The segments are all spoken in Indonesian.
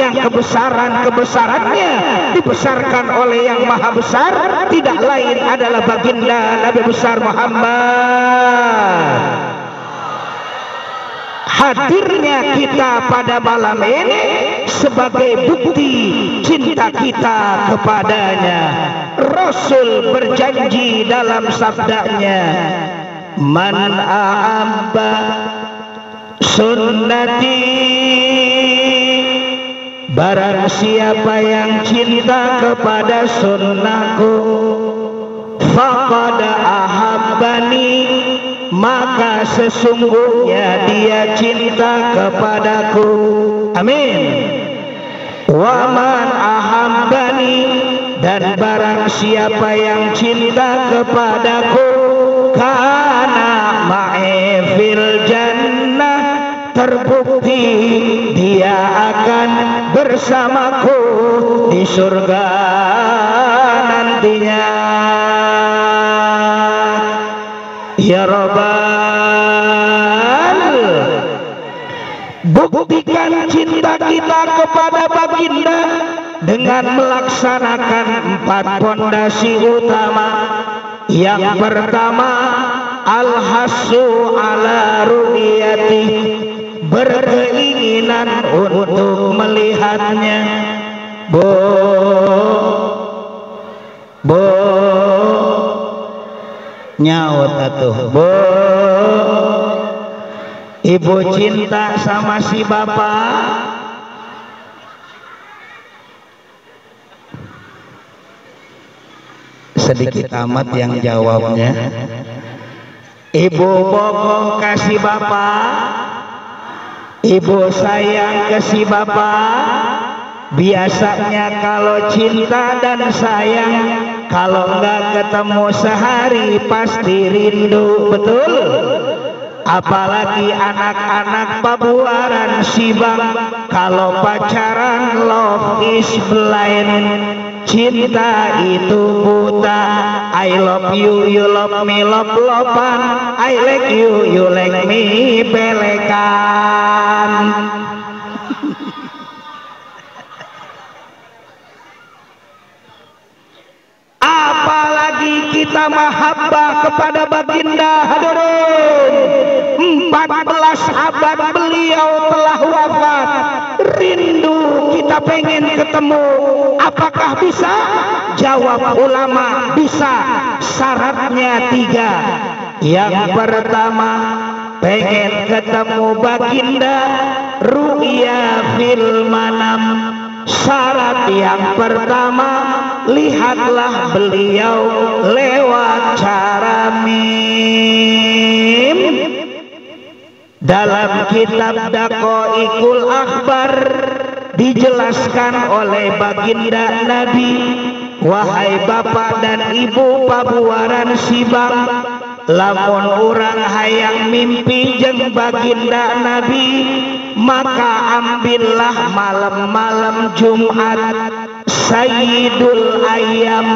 yang kebesarannya dibesarkan oleh yang maha besar, tidak lain adalah baginda Nabi besar Muhammad. Hadirnya kita pada malam ini sebagai bukti cinta kita kepadanya. Rasul berjanji dalam sabdanya, man a'abba sunnati, barang siapa yang cinta kepada sunnahku, faqad ahabbani, maka sesungguhnya dia cinta kepadaku. Amin. Wa man ahabbani, dan barang siapa yang cinta kepadaku, kana ma'i fil jannah, terbukti dia akan bersamaku di surga nantinya. Ya Rabbal, buktikan cinta kita kepada baginda dengan melaksanakan 4 pondasi utama. Yang pertama, al-hasu ala ru'yati, berkeinginan untuk melihatnya. Nyaut atuh, ibu cinta sama si bapak. Sedikit amat yang jawabnya. Ibu bogoh kasih bapak, ibu sayang kasih bapak. Biasanya kalau cinta dan sayang, kalau enggak ketemu sehari pasti rindu, betul? Apalagi anak-anak Pabuaran Sibang, kalau pacaran love is blind, cinta itu buta. I love you, you love me, love-lovean. I like you, you like me, belekan. Apalagi kita mahabbah kepada baginda hadirin. 14 abad beliau telah wafat. Rindu kita pengen ketemu. Apakah bisa? Jawab ulama, bisa. Syaratnya 3. Yang pertama, pengen ketemu baginda ru'ya fil manam. Syarat yang pertama, lihatlah beliau lewat cara mimpi. Dalam kitab Daqaiqul Akhbar dijelaskan oleh baginda Nabi, wahai bapak dan ibu Pabuaran Sibang, lamun urang hayang mimpi jeung baginda Nabi, maka ambillah malam-malam Jumat Sayyidul Ayyam.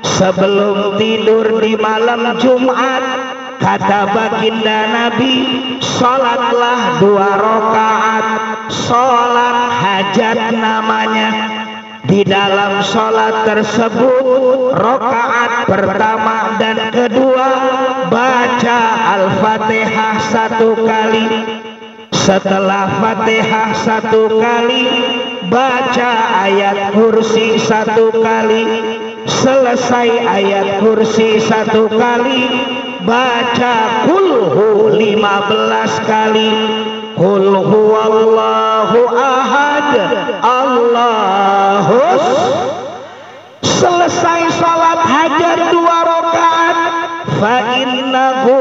Sebelum tidur di malam Jumat, kata baginda Nabi, sholatlah 2 rakaat, sholat hajat namanya. Di dalam sholat tersebut, rakaat pertama dan kedua baca Al-Fatihah 1 kali. Setelah Fatihah 1 kali, baca ayat kursi 1 kali. Selesai ayat kursi 1 kali, baca kulhu 15 kali. Qul huwallahu ahad, Allahus. Selesai salat hajat 2 rakaat, fa innahu,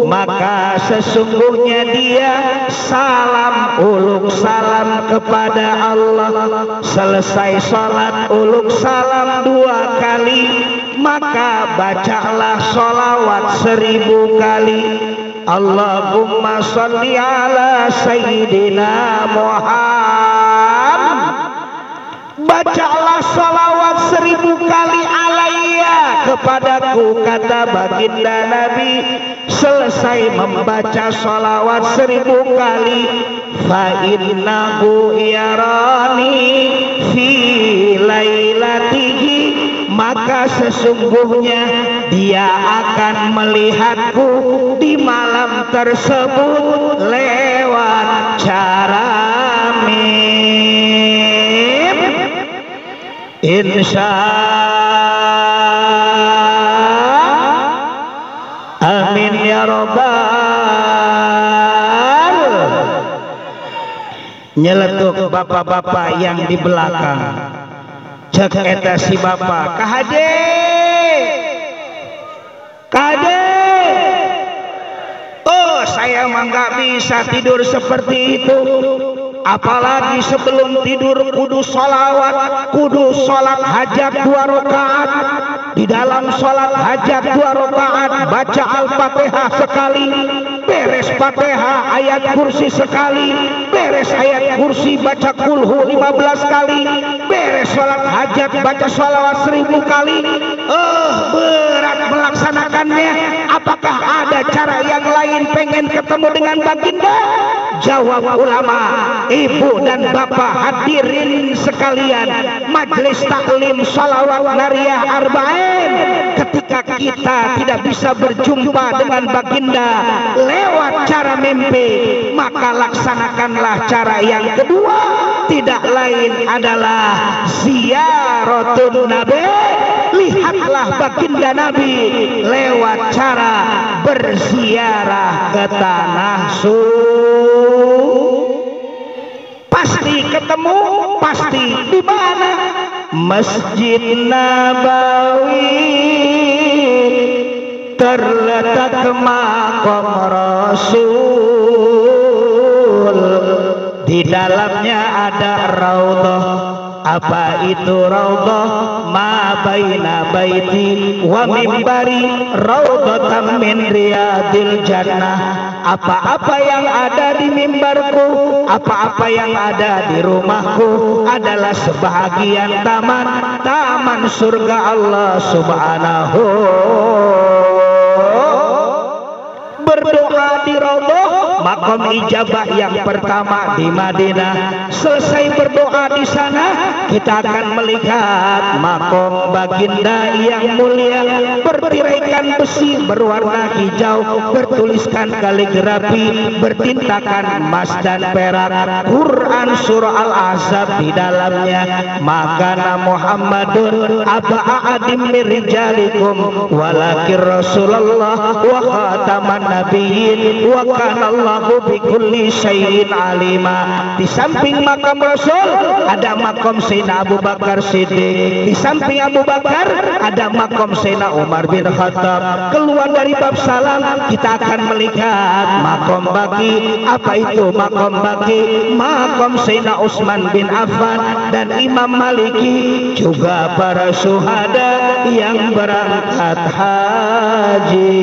maka sesungguhnya dia salam uluk salam kepada Allah. Selesai salat uluk salam 2 kali, maka bacalah sholawat 1000 kali. Allahumma sholli ala Sayyidina Muhammad. Bacalah sholawat 1000 kali alaiya kepadaku, kata baginda Nabi. Selesai membaca sholawat 1000 kali, fa innahu yarani fi lailatihi, maka sesungguhnya dia akan melihatku di malam tersebut lewat cara mimpi. Insya amin ya robbal. Nyeletuk bapak-bapak yang di belakang, cek eta si bapak, kahade oh saya mah nggak bisa tidur seperti itu, apalagi sebelum tidur kudu sholawat, kudu sholat hajat 2 rakaat. Di dalam sholat hajat 2 rakaat baca Al-Fatihah sekali, beres Fatihah ayat kursi sekali, beres ayat kursi baca kulhu 15 kali, beres sholat hajat baca sholawat 1000 kali. Berat melaksanakannya. Apakah ada cara yang lain pengen ketemu dengan baginda? Jawab ulama, ibu dan bapak hadirin sekalian, majelis taklim sholawat nariyah arba'in. Ketika kita tidak bisa berjumpa dengan baginda lewat cara mimpi, maka laksanakanlah cara yang kedua, tidak lain adalah ziyaratun nabi. Lihatlah baginda Nabi lewat cara berziarah ke tanah suci. Pasti ketemu, pasti di mana? Masjid Nabawi, terletak maqam Rasul. Di dalamnya ada raudhah. Apa itu raudhah? Ma baina baiti wa mimbari raudhatan min riyadil jannah. Apa-apa yang ada di mimbarku, apa-apa yang ada di rumahku adalah sebahagian taman surga Allah Subhanahu. Berdoa di raudhah, makom ijabah yang pertama di Madinah. Selesai berdoa di sana, kita akan melihat makom baginda yang mulia, bertiraikan besi berwarna hijau, bertuliskan kaligrafi, bertintakan emas dan perak, Quran surah Al-Ahzab di dalamnya. Maka Muhammadun aba'adim mirjalikum walakin Rasulullah wa khataman nabiyyin wa kana Allahu bikulli syai'in alima. Di samping makam Rasul ada makam Sayyidina Abu Bakar Siddiq, di samping Abu Bakar ada makam Sayyidina Umar bin Khattab. Keluar dari bab salam kita akan melihat makam baki. Apa itu makam baki? Makam Sayyidina Utsman bin Affan dan Imam Maliki, juga para syuhada yang berangkat haji.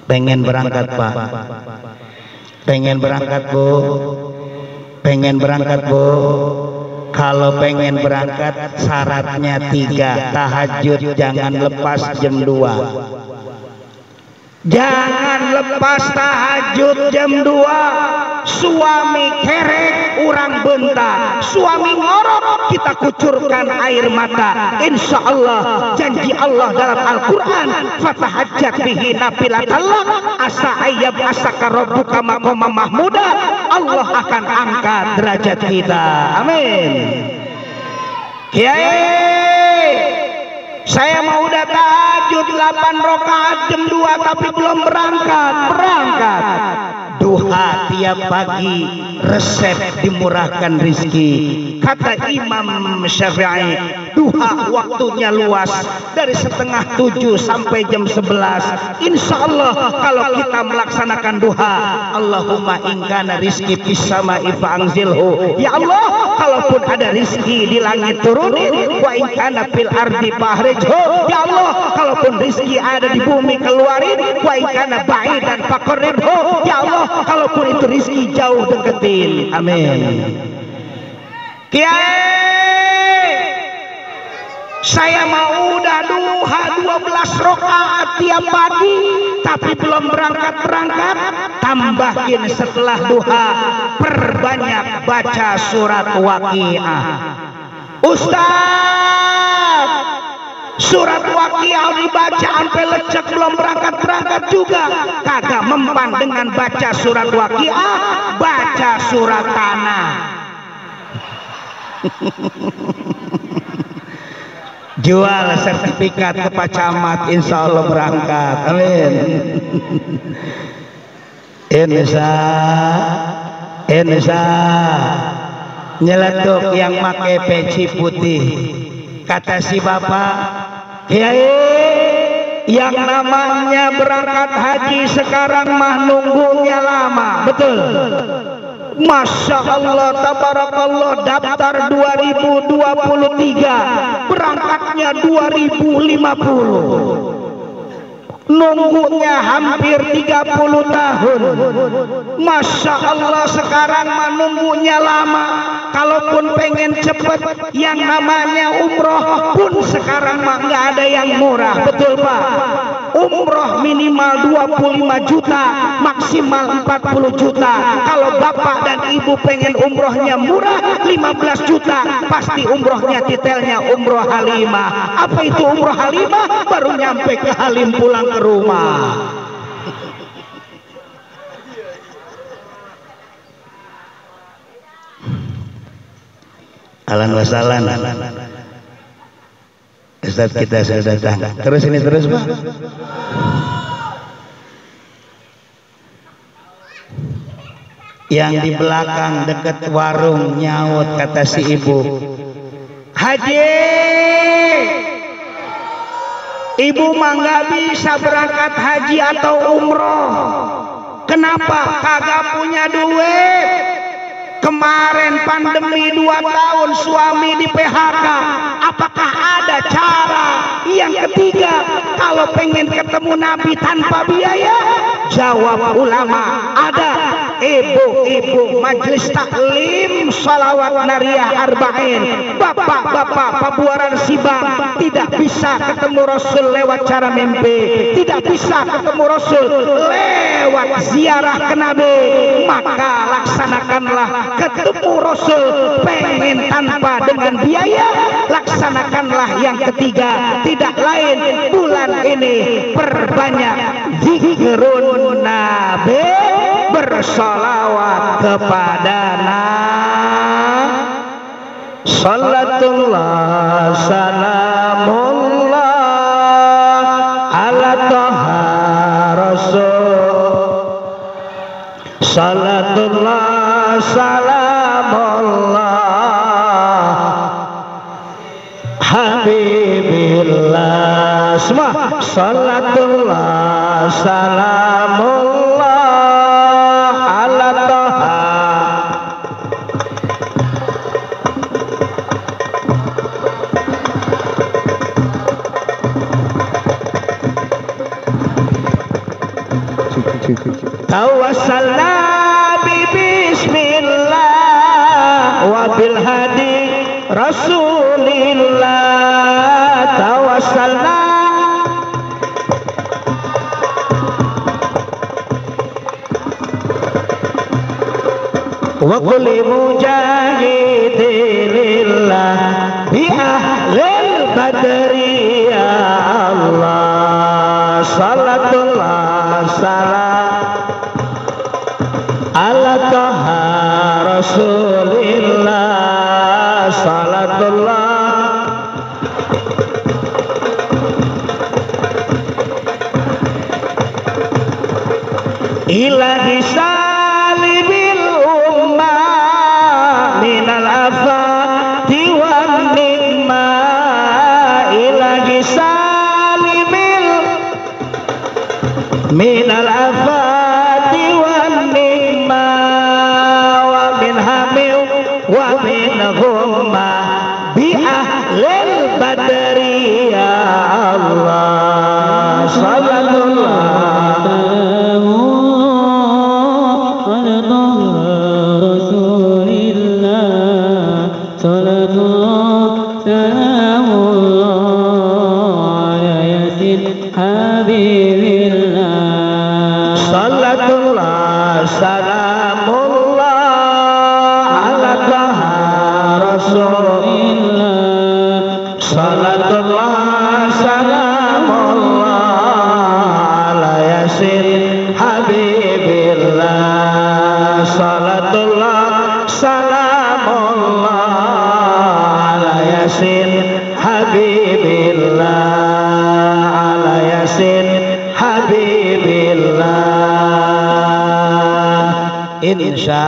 Pengen berangkat Pak, pengen berangkat Bu, pengen berangkat Bu. Kalau pengen berangkat syaratnya 3, tahajud jangan lepas jam 2. Jangan lepas tahajud jam 2. Suami kerek, urang bentar. Suami ngorok, kita kucurkan air mata. Insya Allah, janji Allah dalam Al-Quran, fatahajjat bihi nafilatallah asa ayyab asaka rabbuka maqama mahmuda. Allah akan angkat derajat kita. Amin. Kiai, saya mau udah tahajud 8 rakaat jam 2 tapi belum berangkat. Duha tiap pagi, resep dimurahkan rizki. Kata Imam Syafi'i, duha waktunya luas dari setengah 7 sampai jam 11. Insya Allah kalau kita melaksanakan duha, Allahumma ingkana rizki fis sama'i fa'anzilhu. Ya Allah, kalaupun ada rizki di langit turunin, wa ingkana fil ardi fahrijhu. Ya Allah, kalaupun rizki ada di bumi keluarin, wa ingkana ba'idan faqribhu. Ya Allah, kalaupun itu rizki jauh deketin. Amin. Kiai, Saya mau udah duha 12 rakaat tiap pagi, tapi belum berangkat. Tambahin setelah duha, perbanyak baca surat Waqiah. Ustaz, surat Waqiah dibaca sampai lecek belum berangkat juga. Kagak mempan dengan baca surat Waqiah, baca surat tanah. Jual sertifikat ke Pak Camat, insya Allah berangkat. Amin. Indonesia nyeletuk yang pakai peci putih. Kata si bapak, Kiai, yang namanya berangkat haji sekarang mah nunggunya lama. Betul. Masya Allah, tabarakallah, daftar 2023, berangkatnya 2050. Nunggunya hampir 30 tahun. Masya Allah, sekarang mah nunggunya lama. Kalaupun pengen cepet, yang namanya umroh pun sekarang mah nggak ada yang murah. Betul Pak? Umroh minimal 25 juta, maksimal 40 juta. Kalau bapak dan ibu pengen umrohnya murah 15 juta, pasti umrohnya titelnya umroh Halimah. Apa itu umroh Halimah? Baru nyampe ke Halim pulang ke rumah. Ahlan wa sahlan. Ustaz kita sudah datang. Terus ini terus Pak. Yang di belakang dekat warung nyaut, kata si ibu, Haji, ibu mah nggak bisa berangkat haji atau umroh. Kenapa? Kagak punya duit. Kemarin pandemi 2 tahun suami di PHK. Apakah ada cara? Yang ketiga, kalau pengen ketemu Nabi tanpa biaya, jawab ulama, ada. Ibu-ibu majelis taklim salawat nariyah arba'in, bapak-bapak pabuaran Sibang tidak bisa ketemu Rasul lewat cara mimpi, tidak bisa ketemu Rasul lewat ziarah ke Nabi, maka laksanakanlah ketemu Rasul. Pengen tanpa dengan biaya, laksanakanlah yang ketiga, tidak lain bulan ini perbanyak zikrun Nabi, bersolawat kepada Nabi. Salatullah salamullah ala Taha Rasul. Salatullah salamullah Habibillah. Semua salatullah salamullah ala Taha. Tawassalna bi bismillah wa bil hadi Rasulillah. Tawassalna wa kulli mujahidillah bi ahlil badri ya Allah. Salatullah salam ala Taha Rasulillah. Salatullah ilahi salibil ummah minal afati wan nikmah. Ilahi salimil minal afati wan nikmah wa min hamil wa min ghumma bi ahlil badri ya Allah. Sallallahu salatullah salamullah ala taha rasulillah salatullah salamullah ala yasin habibillah salatullah salamullah ala yasin habibillah ala yasin habibillah insya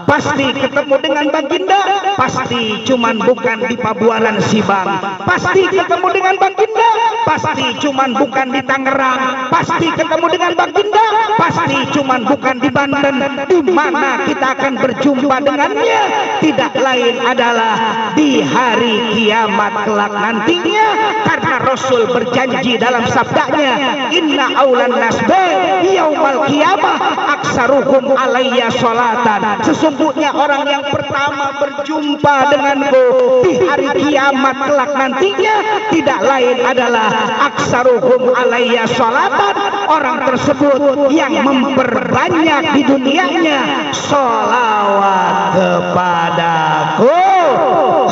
pasti ketemu dengan baginda, pasti cuman bukan di Pabuaran Sibang, pasti ketemu dengan baginda, pasti cuman bukan di Tangerang, pasti ketemu dengan baginda, pasti cuman bukan di Banten. Di mana kita akan berjumpa dengannya? Tidak lain adalah di hari kiamat kelak nantinya, karena Rasul berjanji dalam sabdanya, inna aulan nasbe yaumal kiamah aksaruhum alayya sholatan. Sesungguhnya orang yang pertama berjumpa denganku di hari kiamat kelak nantinya tidak lain adalah aksaruhum alayya sholatan, orang tersebut yang memperbanyak di dunianya sholawat kepadaku.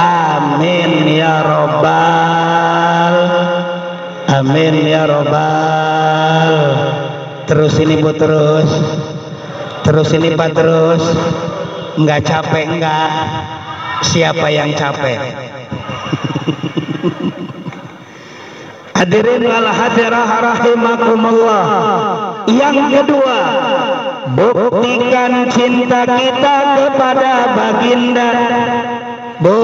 Amin ya robbal, amin ya robbal. Terus ini Bu, terus ini Pak, terus enggak capek enggak? Siapa yang capek? Hadirin wal hadirah rahimakumullah. Yang kedua, buktikan cinta kita kepada baginda. Bu,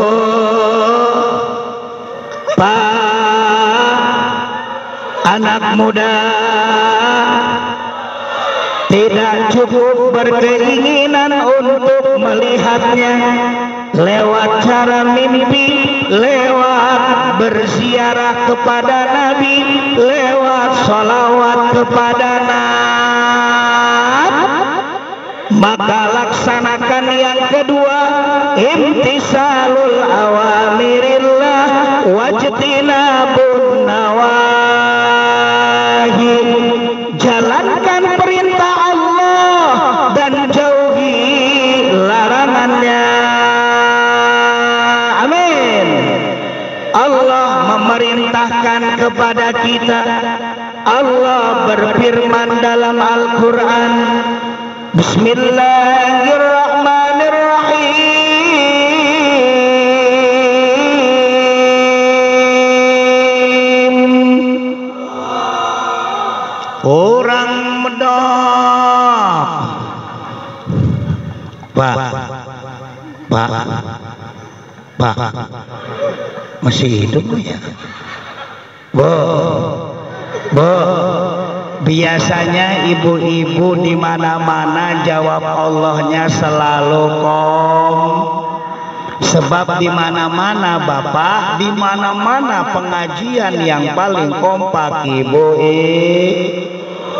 Pak, anak muda, tidak cukup berkeinginan untuk melihatnya lewat cara mimpi, lewat berziarah kepada Nabi, lewat sholawat kepada Nabi. Maka laksanakan yang kedua, imtisalul awamirillah wajtinabun nawahi. Jalankan perintah Allah dan jauhi larangannya. Amin. Allah memerintahkan kepada kita. Allah berfirman dalam Al-Quran, Bismillahirrahmanirrahim. Orang medok, Pak, masih hidup ya? Bu, biasanya ibu-ibu di mana-mana jawab Allahnya selalu kom. Sebab di mana-mana Bapak, di mana-mana pengajian yang paling kompak Ibu.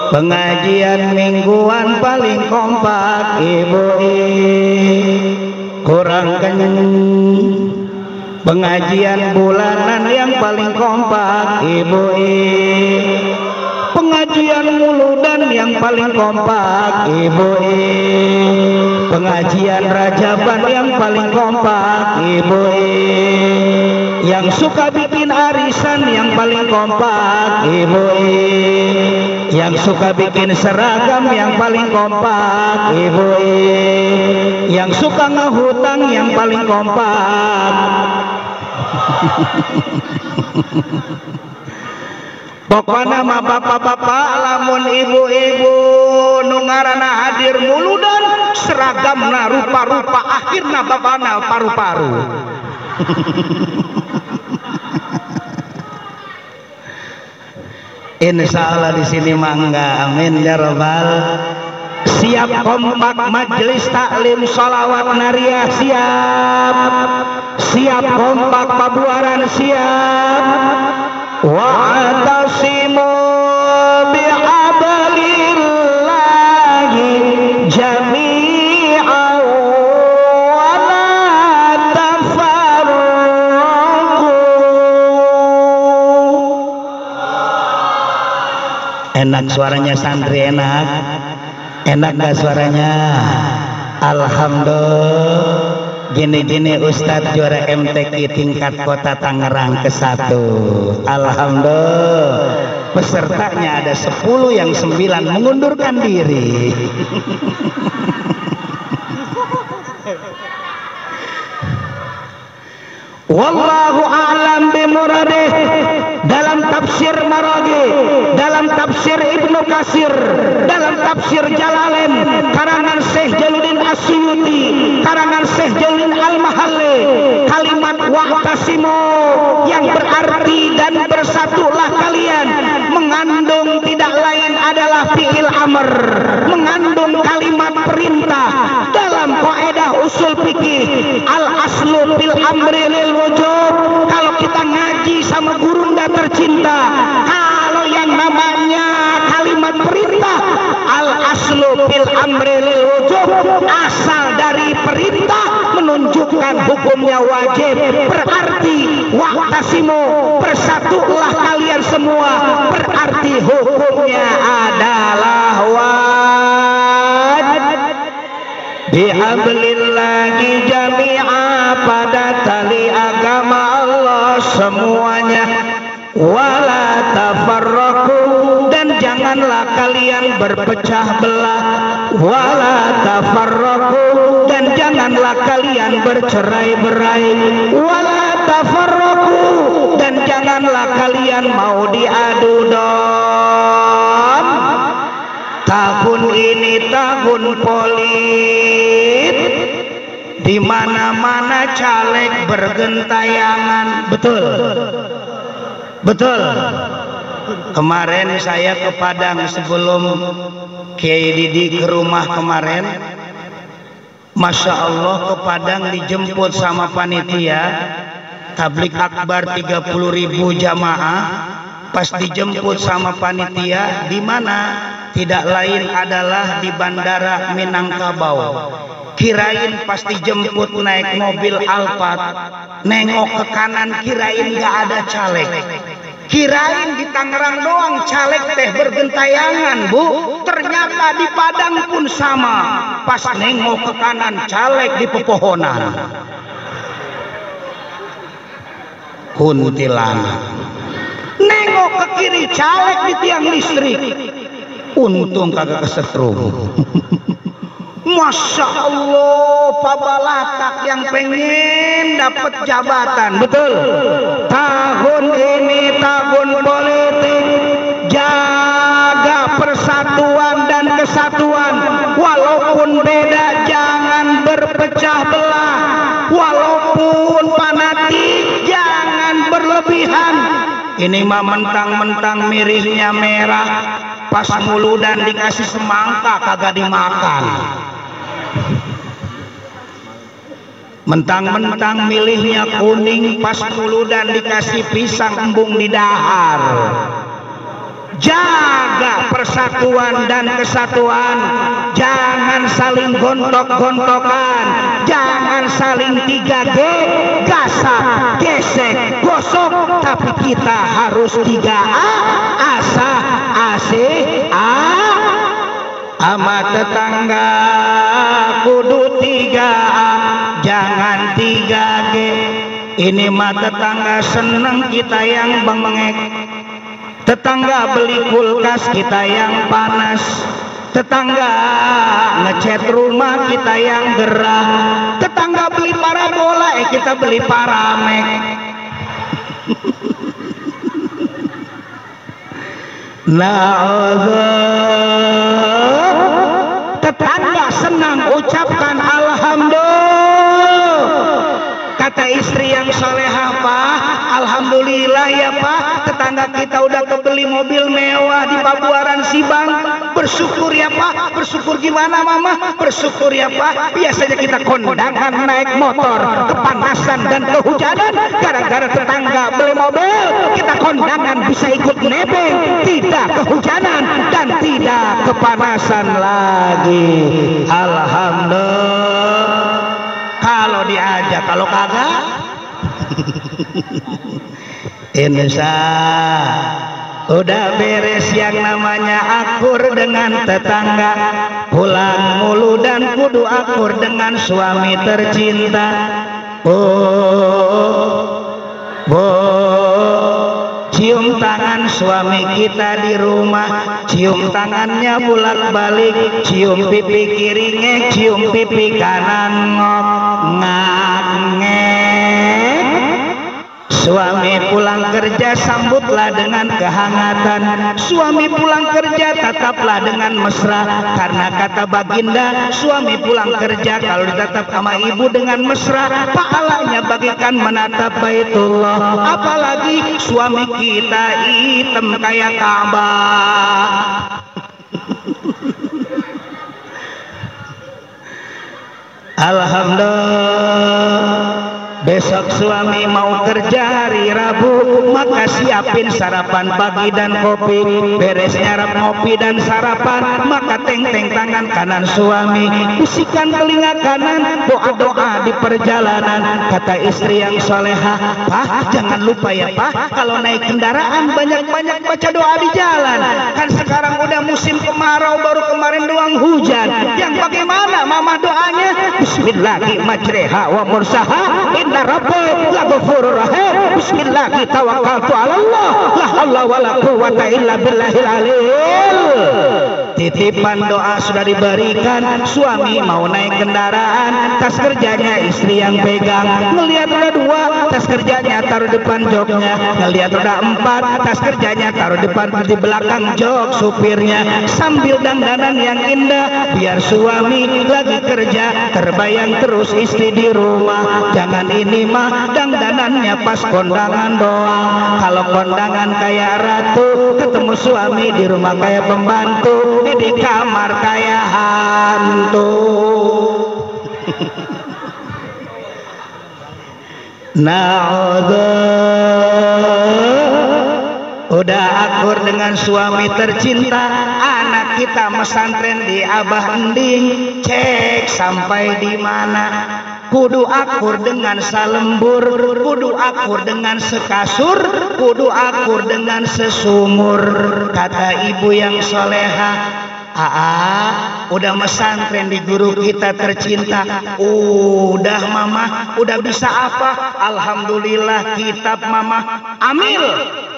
Pengajian mingguan paling kompak Ibu. Kurang kenyang. Pengajian bulanan yang paling kompak Ibu. Pengajian muludan yang paling kompak Ibu. Pengajian rajaban yang paling kompak Ibu. Yang suka bikin arisan yang paling kompak Ibu. Yang suka bikin seragam yang paling kompak Ibu. Yang suka ngehutang yang paling kompak. Pokoknya mah bapak-bapak lamun ibu-ibu nungarana hadir muludan seragamna rupa-rupa akhirna bapana paru-paru. Insyaallah di sini mangga, amin ya robbal. Siap kompak majelis taklim sholawat nariyah siap. Siap kompak pabuaran siap. Wa'tasimu bihablillahi jami'an wa la tafarraqu. Enak suaranya santri, enak. Enak gak suaranya? Alhamdulillah. Gini-gini Ustadz juara MTQ tingkat kota Tangerang ke-1. Alhamdulillah. Pesertanya ada 10, yang 9 mengundurkan diri. Wallahu a'lam bimuradih. Dalam tafsir Maraghi, dalam tafsir Ibnu Katsir, dalam tafsir Jalalain karangan Syekh Jalaluddin As-Suyuti, karangan Syekh Jalaluddin Al-Mahalli, kalimat wa'tasimu yang berarti dan bersatulah kalian mengandung tidak lain adalah fi'il amr, mengandung kalimat perintah. Dalam kaidah usul fikih al-aslu fil amri lil wujub. Kalau kita ngaji sama gurunda tercinta, kalau yang namanya kalimat perintah al-aslu fil amri lil wujub, asal dari perintah menunjukkan hukumnya wajib. Berarti wa'tasimu, bersatulah kalian semua, berarti hukumnya adalah wajib. Bihablillahi jami'a, pada tali agama Allah semuanya. Wala tafarraqu, dan janganlah kalian berpecah belah. Wala tafarraqu, dan janganlah kalian bercerai-berai. Wala tafarraqu, dan janganlah kalian mau diadu dom. Tahun ini tahun politik, di mana-mana caleg bergentayangan. Betul, betul. Kemarin saya ke Padang sebelum Kiai Didi ke rumah kemarin. Masya Allah, ke Padang dijemput sama panitia tablik akbar 30.000 jamaah. Pas dijemput sama panitia di mana? Tidak lain adalah di Bandara Minangkabau. Kirain pas dijemput naik mobil Alphard, nengok ke kanan kirain gak ada caleg. Kirain di Tangerang doang caleg teh bergentayangan, Bu. Ternyata di Padang pun sama. Pas nengok ke kanan caleg di pepohonan. Kuntilanak. Nengok ke kiri caleg di tiang listrik. Untung kagak kesetrum. Masya Allah, pabalatak yang pengen dapat jabatan. Betul. Tahun ini tahun politik. Jaga persatuan dan kesatuan. Walaupun beda, jangan berpecah belah. Walaupun fanatik, jangan berlebihan. Ini mah mentang-mentang mirihnya merah, pas muludan dikasih semangka kagak dimakan. Mentang-mentang milihnya kuning, pas muludan dikasih pisang embung di dahar. Jaga persatuan dan kesatuan. Jangan saling gontok-gontokan. Jangan saling 3G, gasak, gesek, gosok. Tapi kita harus 3A, asah, asih, sama tetangga kudu 3A, jangan 3G. Ini mah tetangga seneng, kita yang bengek. Tetangga beli kulkas, kita yang panas. Tetangga ngecat rumah, kita yang gerah. Tetangga beli parabola, kita beli paramek. Tetangga senang ucapkan alhamdulillah. Kata istri yang solehah, Pak, alhamdulillah ya Pak, tetangga kita udah kebeli mobil mewah di Pabuaran Sibang. Bersyukur ya Pak. Bersyukur gimana Mama? Bersyukur ya Pak. Biasanya kita kondangan naik motor, kepanasan dan kehujanan. Gara-gara tetangga beli mobil, kita kondangan bisa ikut nebeng, tidak kehujanan dan tidak kepanasan lagi. Alhamdulillah. Kalau diajak, kalau kagak insya Udah beres yang namanya akur dengan tetangga, pulang mulu dan kudu akur dengan suami tercinta. Cium tangan suami kita di rumah, cium tangannya bolak-balik, cium pipi kiri ngek, cium pipi kanan ngok ngek. Suami pulang kerja sambutlah dengan kehangatan. Suami pulang kerja tetaplah dengan mesra, karena kata baginda suami pulang kerja kalau ditatap sama ibu dengan mesra pahalanya bagikan menatap Baitullah. Apalagi suami kita hitam kayak Ka'bah. Alhamdulillah. Besok suami mau kerja hari Rabu, maka siapin sarapan pagi dan kopi. Beres nyarap ngopi dan sarapan, maka teng-teng tangan kanan suami, bisikan telinga kanan, doa-doa di perjalanan. Kata istri yang solehah, "Pak, jangan lupa ya Pak, kalau naik kendaraan banyak-banyak baca doa di jalan. Kan sekarang udah musim kemarau, baru kemarin doang hujan. Yang bagaimana mama doanya? Bismillahirrahmanirrahim wa mursaha inna rabbi laghafurur rahim. Bismillah tawakkaltu 'ala Allah. La haula wala quwwata illa billahil aliyil." Titipan doa sudah diberikan. Suami mau naik kendaraan, tas kerjanya istri yang pegang. Ngelihat udah 2, tas kerjanya taruh depan joknya. Ngelihat udah 4, tas kerjanya taruh depan di belakang jok supirnya. Sambil dandanan yang indah, biar suami lagi kerja terbayang terus istri di rumah. Jangan ini mah dandanannya pas kondangan doang. Kalau kondangan kayak ratu, ketemu suami di rumah kayak pembantu, di kamar kayak hantu. Udah akur dengan suami tercinta, anak kita mesantren di Abah Ending, cek sampai di mana. Kudu akur dengan salembur, kudu akur dengan sekasur, kudu akur dengan sesumur. Kata ibu yang soleha, udah mesantren di guru kita tercinta. Udah mama, udah bisa apa? Alhamdulillah kitab mama amil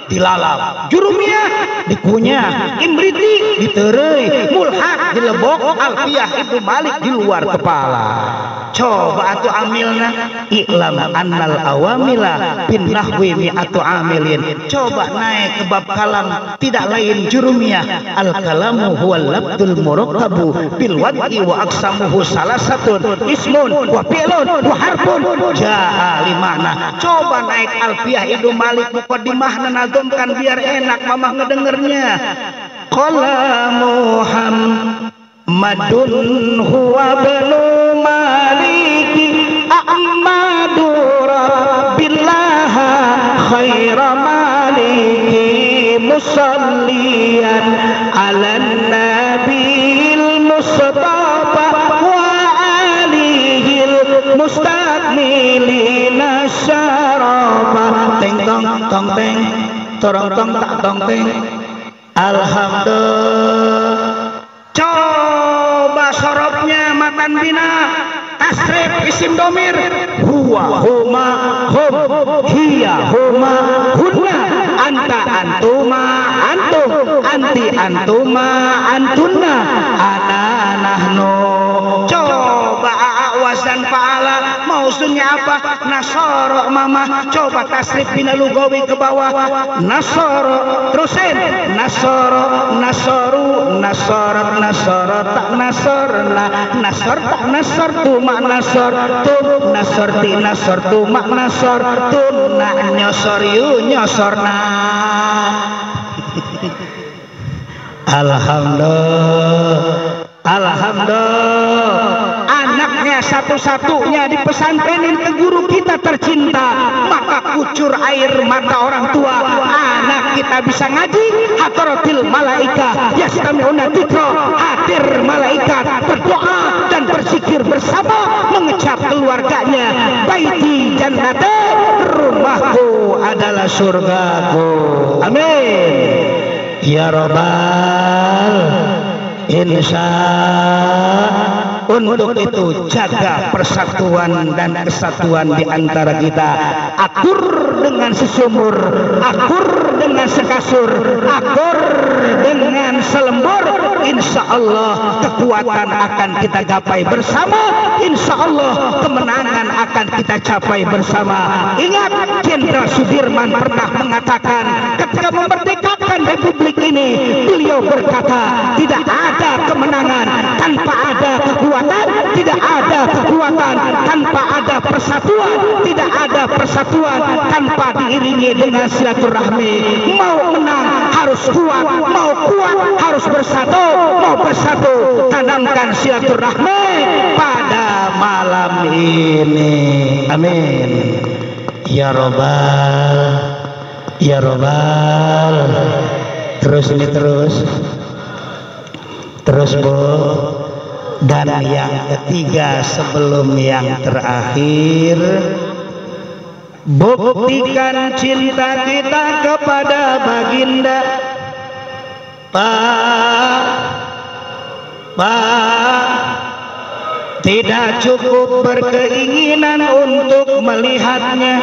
dilalap, jurumiyah dikunyah, imriti diterei, mulhaq dilebok, alfiyah itu balik di luar kepala. Coba atuh amilna, i'lam annal awamila bin nahwi mi'atu amilin. Coba naik ke bab kalam, tidak lain jurumiyah. Al kalamu huwal labdul murakkabu bil wad'i wa aqsamuhu salasatun ismun wa fi'lun wa harfun jaa limana. Coba naik alfiyah Ibnu Malik muqaddimah nazamkan biar enak mama ngedengernya. Qala Muhammadun huwa banu maliki ahmadu rabbillah khaira maliki musalliyan ala nabil mustafa wa alihil mustakmilina syarafa. Teng tong tong teng torong tong tak tong teng. Alhamdulillah. Coba sorobnya matan bina tasrif isim domir, huwa huma hum hiya huma hunna anta antuma antum anti antuma antunna ana nahnu. Coba wazan fa'ala maksudnya apa? Nasoro mama. Coba tasrif bina lugawi ke bawah. Nasoro terusin. Nasoro nasoru nasorot nasorot tak nasorna nasor tak nasor tu mak nasor tu nasorti nasor tu mak nasor tu nak nyosor yu nyosorna. Alhamdulillah. Alhamdulillah. Anaknya satu-satunya di pesantrenin ke guru kita tercinta, maka kucur air mata orang tua. Anak kita bisa ngaji, hadratil malaika yastami'una dzikra, hadir malaikat berdoa dan berzikir bersama, mengecap keluarganya. Baiti jannate, rumahku adalah surgaku. Amin. ya robbal insya. Untuk itu jaga persatuan dan kesatuan di antara kita. Akur dengan sesumur, akur dengan sekasur, akur dengan selembur. Insya Allah kekuatan akan kita gapai bersama. Insya Allah kemenangan akan kita capai bersama. Ingat, Jenderal Sudirman pernah mengatakan ketika memerdekakan Republik ini, beliau berkata, tidak ada kemenangan tanpa ada kekuatan, tidak ada kekuatan tanpa ada persatuan, tidak ada persatuan tanpa diiringi dengan silaturahmi. Mau menang harus kuat, mau kuat harus bersatu, mau bersatu tanamkan silaturahmi pada malam ini. Amin ya robbal, ya robbal. Terus ini terus Bu. Dan yang ketiga sebelum yang terakhir, buktikan cinta kita kepada baginda. Tidak cukup berkeinginan untuk melihatnya,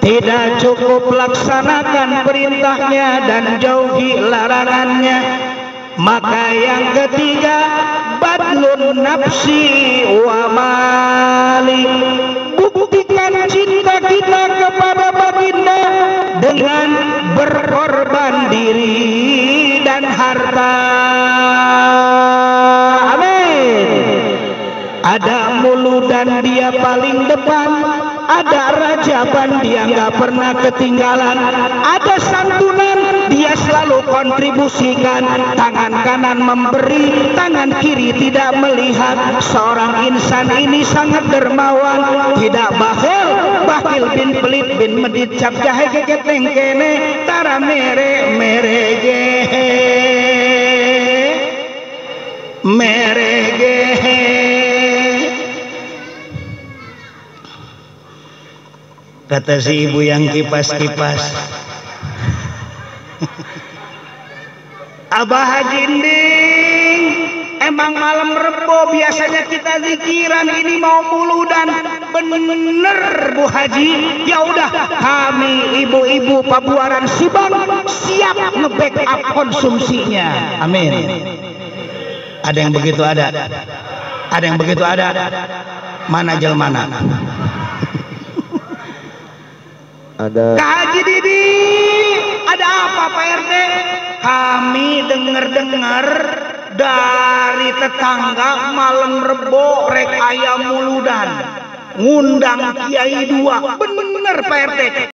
tidak cukup laksanakan perintahnya dan jauhi larangannya. Maka yang ketiga, badlun nafsi wa mali, buktikan cinta kita kepada baginda dengan berkorban diri dan harta. Amin. Ada Muludan dia paling depan, ada Rajaban dia nggak pernah ketinggalan, ada santunan dia selalu kontribusikan. Tangan kanan memberi, tangan kiri tidak melihat. Seorang insan ini sangat dermawan, tidak bakhil bin pelit bin medit cap jahe keket lengkene tara mere gehe. Kata si ibu yang kipas-kipas, Abah Hajinding, emang malam Rebo biasanya kita zikiran, ini mau Muludan. Bener Bu Haji, ya udah kami ibu-ibu Pabuaran Subang siap nge-backup konsumsinya. Amin. Ada yang begitu ada? Ada yang begitu ada? Mana jelmana? Ada. Kak Haji Didi, ada apa Pak RT? Kami dengar dari tetangga malam Rebo rek ayam Muludan, ngundang Kiai 2. Bener Pak RT.